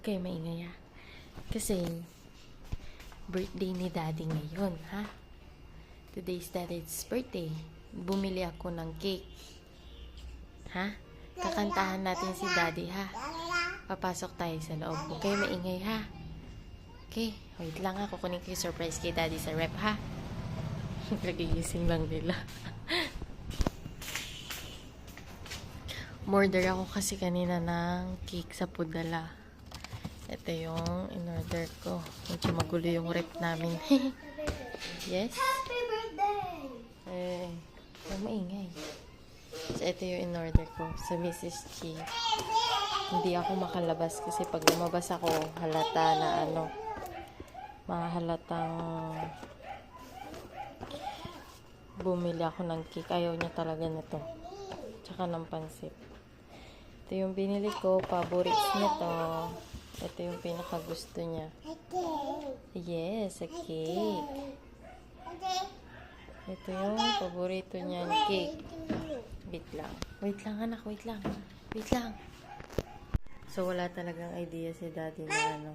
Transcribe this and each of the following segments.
Okay, maingay ha. Kasi, birthday ni Daddy ngayon, ha? Today's Daddy's birthday. Bumili ako ng cake. Ha? Kakantahan natin si Daddy, ha? Papasok tayo sa loob. Okay, maingay, ha? Okay, wait lang ha. Kukunin ko yung surprise kay Daddy sa rep, ha? Kagigising lang nila. Order ako kasi kanina ng cake sa Pudala. Ito yung in-order ko. Medyo magulo yung rep namin. Yes? Happy birthday! Eh, maingay. So, ito yung in-order ko sa Mrs. Chi. Hindi ako makalabas kasi pag lumabas ako, halata na mahalatang bumili ako ng cake. Ayaw niya talaga na to. Tsaka ng pansit. Ito yung binili ko. Favorites niya to. Ito yung pinakagusto niya. Yes, a cake. Ito yung paborito niya cake. Wait lang. Wait lang, anak. Wait lang. Wait lang. So, wala talagang idea si Daddy na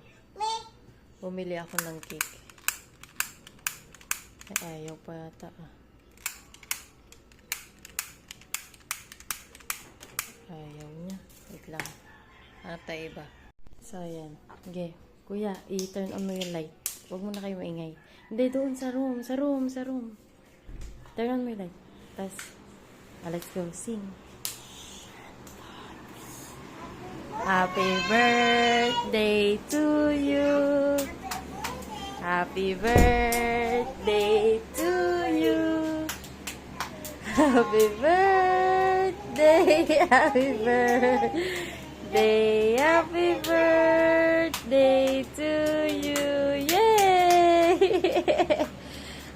bumili ako ng cake. Ay, ayaw pa yata Ayaw niya. Wait lang. Hanap tayo iba. So, ayan. Okay. Kuya, i-turn on mo yung light. Huwag mo na kayo maingay. Hindi, doon sa room. Sa room. Sa room. Turn on mo yung light. Tapos, let's go. Sing. Happy birthday to you. Happy birthday to you. Happy birthday. Happy birthday. Happy birthday to you. Yay!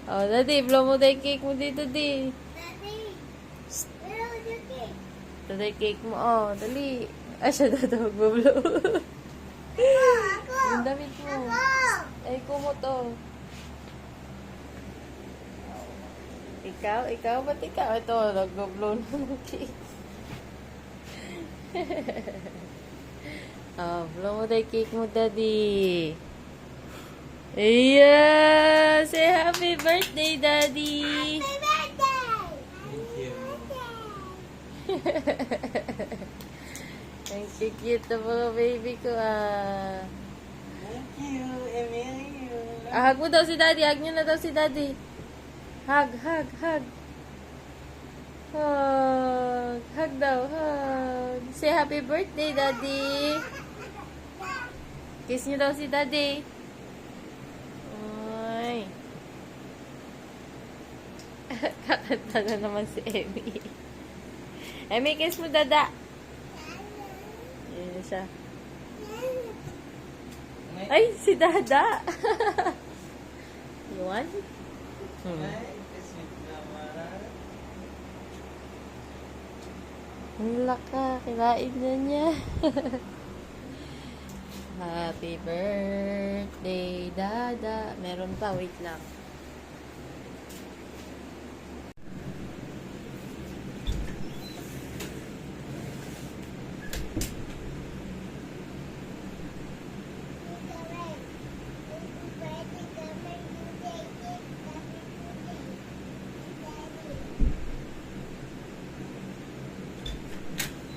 Oh, Daddy, blow mo tayo cake mo dito, Daddy. Ito tayo cake mo. Oh, dali. Ay, siya daw mag-blow. Yung damit mo. Ay, kumo to. Ikaw? Ba't ikaw? Ito, nag-blow ng cake. Oh, blow mo tayo cake mo, Daddy. Yeah! Say happy birthday, Daddy! Happy birthday! Thank you. Ang cute na mga baby ko, ah. Thank you, Emilio. Hug mo daw si Daddy. Hug niyo na daw si Daddy. Hug. Hug daw, hug. Say happy birthday, Daddy. Kiss niyo daw si Daddy. Ay. Kakanta na naman si Emmy. Emmy, kiss mo, Dada. Yan siya. Ay, si Dada. You want? Ang laka, kinain na niya. Happy birthday, Dada. Meron pa, wait lang.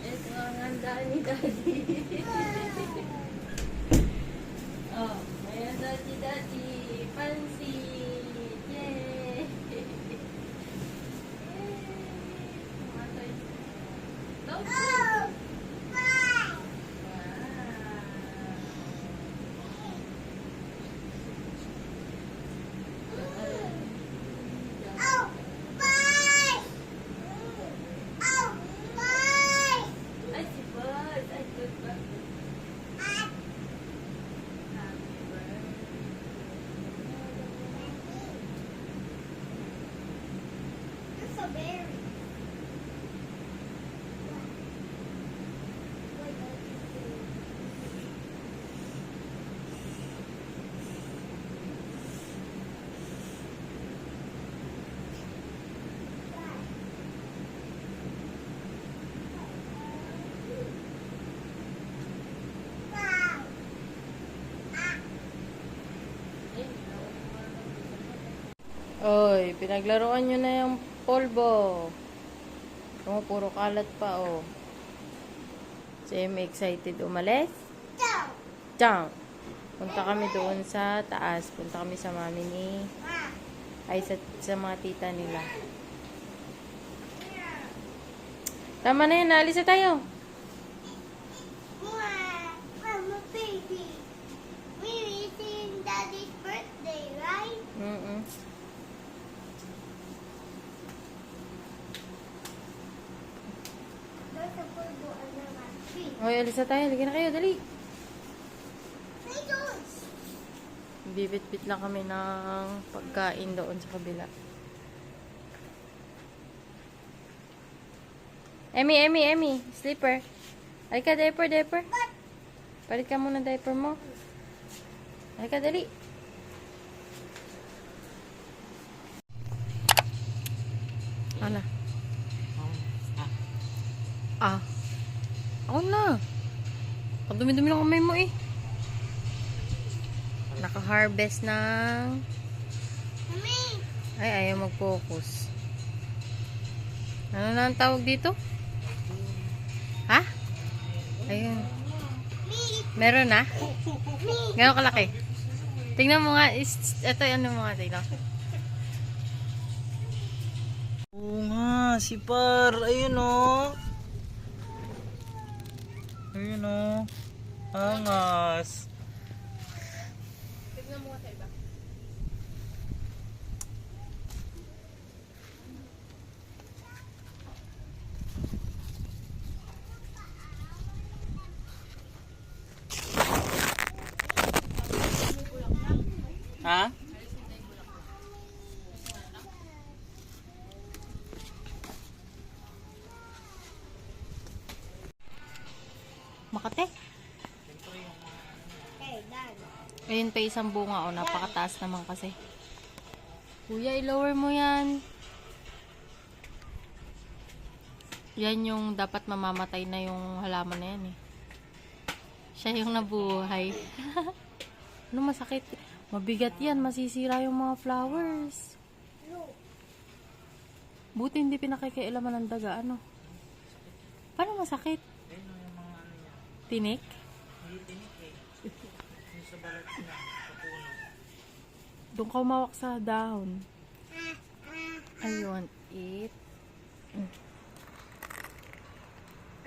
Ito ang handa ni Daddy. Oh, may handa si Daddy. Pansit. Oy, pinaglaruan nyo na yung polvo. Oh, puro kalat pa, oh. Si Emmy excited umalis. Ciao. Ciao! Punta kami doon sa taas. Punta kami sa mami ni... Ay, sa mga tita nila. Tama na yun, naalis na tayo. I'm a baby. We sing Daddy's birthday, right? Mm-mm. There's a purple under my tree. Oy, alis na tayo. Lagyan na kayo, dali. Potatoes. Bibit-bit lang kami ng pagkain doon sa kabila. Emmy, sleeper. Halika, diaper. Palit ka muna diaper mo. Halika, dali. Ano? Ako na. Ang dumi-dumi ng kamay mo eh. Naka-harvest ng... Mommy. Ay, ayaw mag-focus. Ano na ang tawag dito? Ha? Ayun. Meron na? Gano'ng kalaki? Tingnan mo nga. Ito, ano mo nga, tingnan. Oo nga, si Par. Ayun o. Ayun o. Angas. Tingnan mo nga sa iba. Ha? Makate. Hey, Dad. Ayun pa isang bunga, oh. Napakataas naman kasi. Kuya, i-lower mo yan. Yan yung dapat mamamatay na yung halaman na yan eh. Siya yung nabuhay. Ano masakit? Mabigat yan. Masisira yung mga flowers. Buti hindi pinakikialaman ng daga. Ano? Paano masakit? Tinik? Hindi tinik eh. Yung sa balat na, sa puno. Doon ka umawak sa dahon. I want it.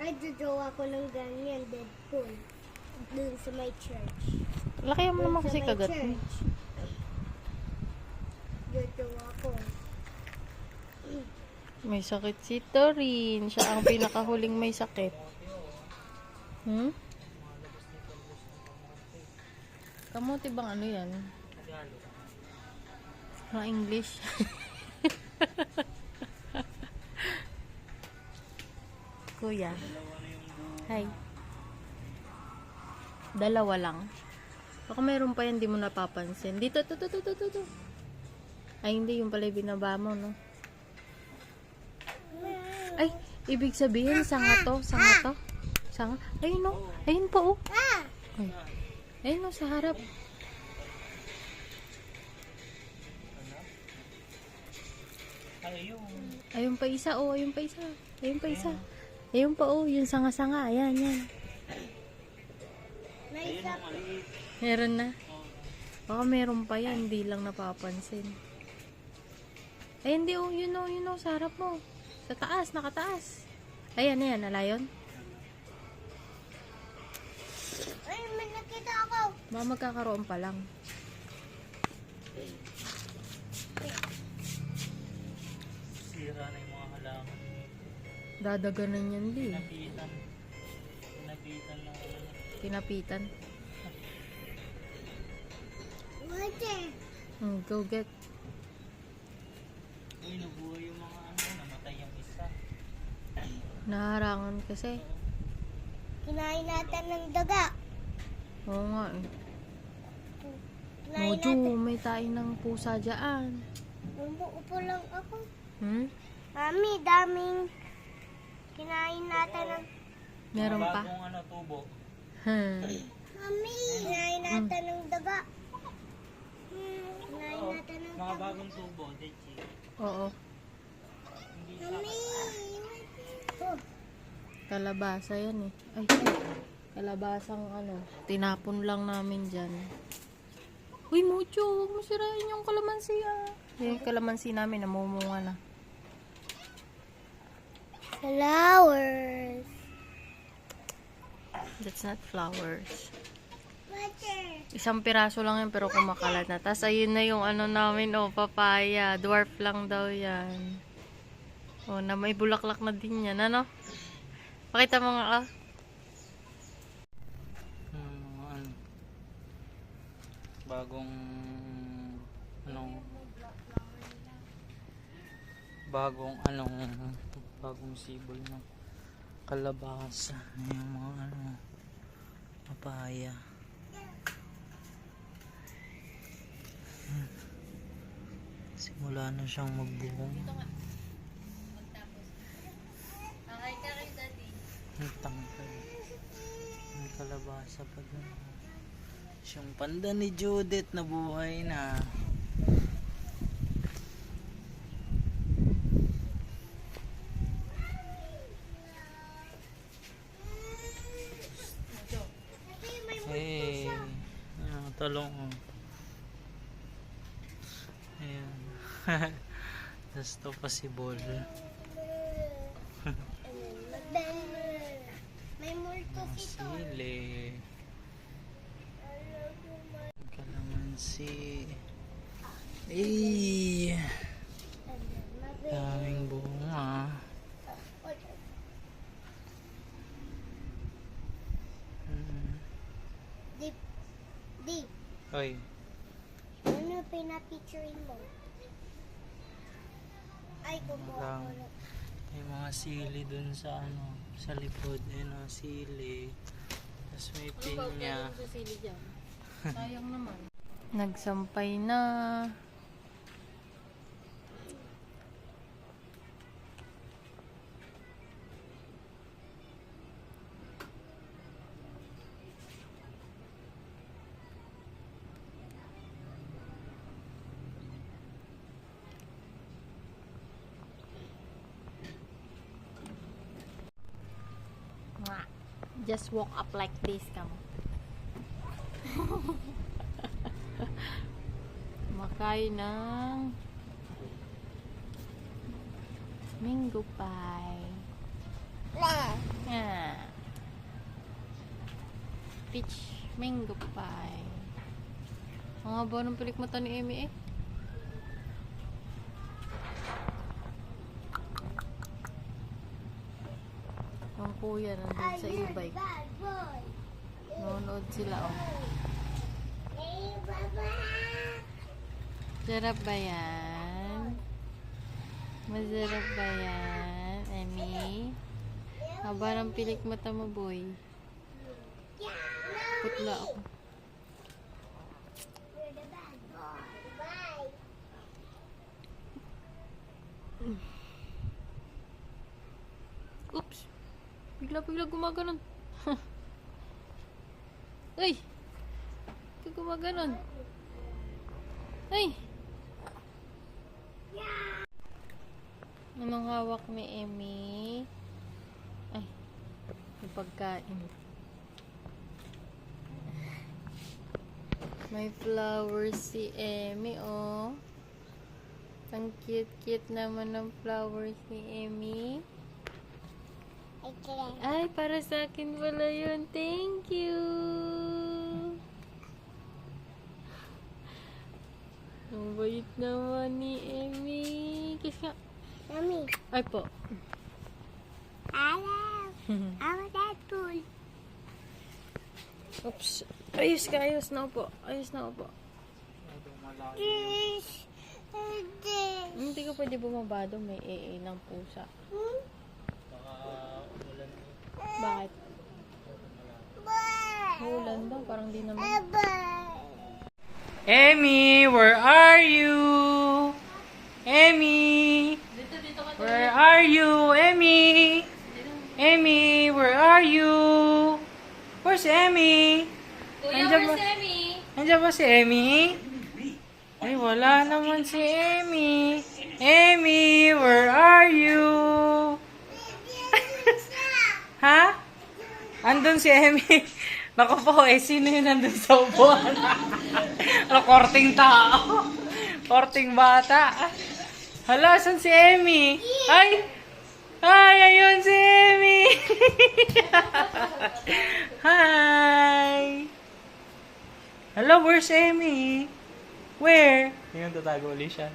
Ay, jojowa ko lang ganyan, Deadpool. Dun sa my church. Laki mo naman Dun sa kasi may kagat mo. church. Jojowa ko. May sakit si Torin. Siya ang pinakahuling may sakit. Hmm? Kamuti bang ano yan? Ha, English? Kuya. Hi. Dalawa lang. Baka mayroon pa yan, di mo napapansin. Dito, to. Ay, hindi. Yung pala yung binaba mo, no? Ay, ibig sabihin, sanga to. Sanga. Ayun, no? Ayun pa, oh. Ay. Ayun, no, sa harap. Ayun. Ayun pa isa, oh. Ayun pa isa. Ayun pa, oh. Yung sanga-sanga. Ayan. May isa pa. Meron na. Baka meron pa yan. Hindi lang napapansin. Ay, hindi, oh. Yun, oh. Sa harap mo. Sa taas. Nakataas. Ayan. Nalayon. Ay, may nakita ako. Baka magkakaroon pa lang. Sira na yung mga halaman. Dadaganan yan, di. Pinapitan lang ako. Tinapitan. Mate. Go get. Uy, nabuhay yung mga ano, namatay yung isa. Naharangan kasi. Kinain natin ng daga. Oo nga eh. Kinain Mojo, natin. may tayo ng pusa dyan. Upo lang ako. Hmm? Daming kinain natin ng... Meron Mga pa? bagong ano, tubo. Kinain natin ng daga. Kinain natin ng Mga bagong tubo, Dechi. Oo. Hindi siya Mami! Oh, Kalabasa yan eh. Ay, kalabasang ano. Tinapon lang namin dyan. Uy, Mucho, huwag mo sirain yung kalamansi ah. Yung kalamansi namin, namumunga na. flowers. That's not flowers. Water. Isang piraso lang yan pero kumakalat na. Tapos ayun na yung ano namin, oh, papaya. Dwarf lang daw yan. Oh, na may bulaklak na din yan, ano? Pakita mo nga, ah. ano, bagong bagong sibol ng kalabasa, yung mga papaya. Simula na siyang magbuhong. Ang tangkal. May kalabasa pa dun. Yung panda ni Judith na buhay na. Hey, talong. Ayan. Tapos to pa si Bol. May multos ito. Sili. Kalamansi. Ay, daming bunga. Deep. Deep. Oy, Ano pinapicturein mo? Ay, kumuha ko na. may mga sili dun sa sa likod. Ayun o, sili. Tapos may pinya. Sayang naman. Nagsampay na. Just walk up like this, come. Makain ng mango pie. Yeah. Peach mango pie. Ang haba ng pilik mata ni Amy eh. Ang kuya nandun sa e-bike. Bad boy. Nanonood sila oh. Hey, Baba. Sarap ba yan? Masarap ba yan, Amy? Haba ng pilik mata mo, boy. Putla ako. You're the bad boy. Bye. Oops! Bigla-bigla gumaganon. Ay! Gumaganon. Ay! Anong hawak ni Amy? Ay, may pagkain. May flowers si Amy, oh. Ang cute-cute naman ng flowers ni Amy. Okay. Ay, para sa akin pala yun. Thank you! Ang bait naman ni Amy. Kiss nga. Mommy, Ay po. I love Deadpool. Oops. Ayos ka, ayos na po. Ayos na po. This. This. Hindi ka pwede bumabado. May AA ng pusa. Bakit? Ulan daw. Parang di naman. Amy, where are you? Amy, where are you? Amy, Amy, where are you? Where's Amy? Kuya, where's Amy? Nandiyan ba si Amy? Ay, wala. Wala naman si Amy. Amy, where are you? Ha? Andun si Amy. Naku po, sino yun nandun sa upuan? Korting tao. Korting bata. Hala, saan si Amy? Ay! Ay, ayun si Amy! Hi! Hello, where's Amy? Where? Ngayon tatago ulit siya.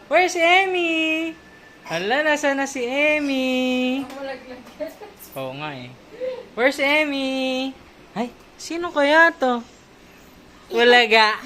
Where's Amy? Hala, nasa na si Amy? Oo nga eh. Where's Amy? Ay, sino kaya to? Walaga.